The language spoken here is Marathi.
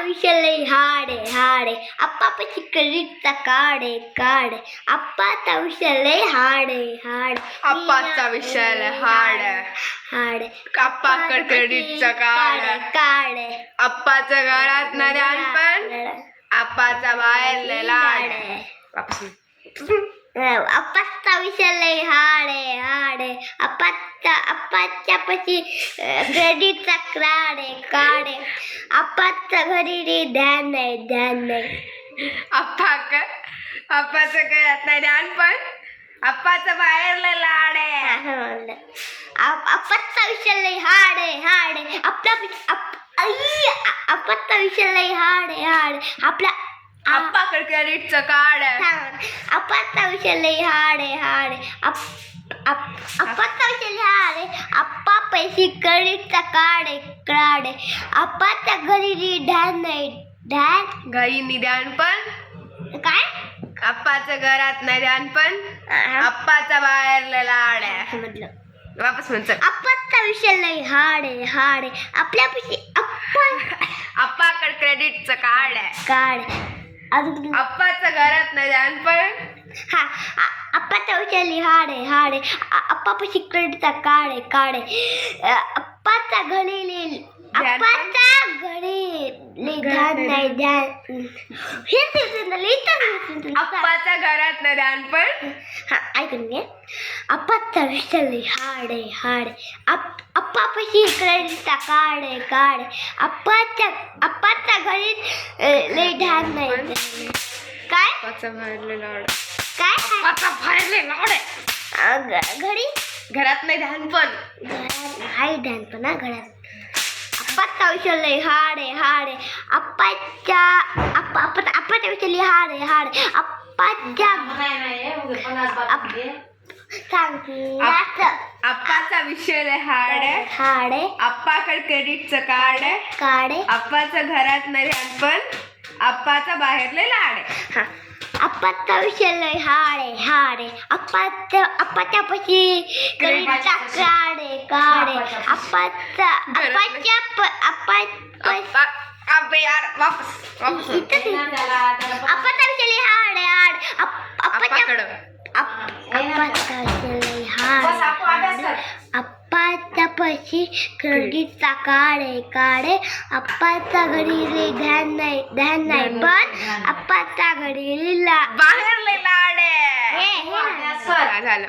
विषय लई हाड आहे आप्पापाशी करीचा काढे आप्पाचा विषय लई हाड आहे आप्पाचा विषय लय हाड आप्पाकडे क्रेडिटचा कार्ड आप्पाच्या घरात न पण आप्पाचा बाहेर लय लाड वापस आप्पाचा विषय लई हाड आहे आप्पाच्या पाशी क्रेडिटचा कार्ड आप्पाच्या घरी रे ध्यान नाही आप्पाचं घरात नाही ध्यान पण आप्पाचा बाहेर लय लाड आहे आप्पाचा विषय लई हाड आहे आप्पाचा विषय लई हाड आहे आपल्या आप्पाकडे क्रेडिटचं कार्ड आप्पाचा विषय लई हाड आहे आप्पाचा विषय लई हाड आहे आप्पा पैसे क्रेडिटचा कार्ड आप्पाच्या घरी ध्यान नाही घरी निध्यान पण काय आप्पाच्या घरात नाही ध्यान पण आप्पाचा बाहेर लय लाड आहे म्हटलं वापस म्हणतो आप्पाचा विषय लई हाड आहे आपल्यापाशी आप्पाकडे क्रेडिटचं कार्ड अजून आप्पाच्या घरात नाही ध्यान पण हा आप्पाचा विषय लई हाड आहे आप्पापाशी क्रेडिटचा कार्ड आप्पाच्या घरी ध्यान नाही आप्पाच्या घरात नाही ध्यान पण ऐकून घे आप्पाचा विषय लई हाड आहे आप्पापाशी क्रेडिटचा कार्ड आप्पाच्या घरी लई ध्यान नाही काय आप्पाचा बाहेर लय लाड काय आप्पाचा बाहेर लय लाड आहे घरी घरात नाही ध्यान पण घरात हाय ध्यान पण ना घरात आप्पाचा विषय लई हाड आहे आप्पाचा विषय लई हाड आहे आप्पाचा विषय लय हाड आहे आप्पाकडे क्रेडिटचं कार्ड आप्पाच्या घरात नाही ध्यान पण आप्पाचा बाहेर लय लाड आहे आप्पाचा विषय लई हाड आहे आप्पाच्या पाशी क्रेडिटचा कार्ड आप्पाचा यार वापस आप्पाचा विषय लई हाड आहे आप्पाकडं आप्पाचा विषय लई हाड आप्पाच्या पाशी क्रेडिटचा कार्ड आप्पाच्या घरी रे ध्यान नाही पण आप्पाच्या घरी बाहेर लय लाड आहे हे झालं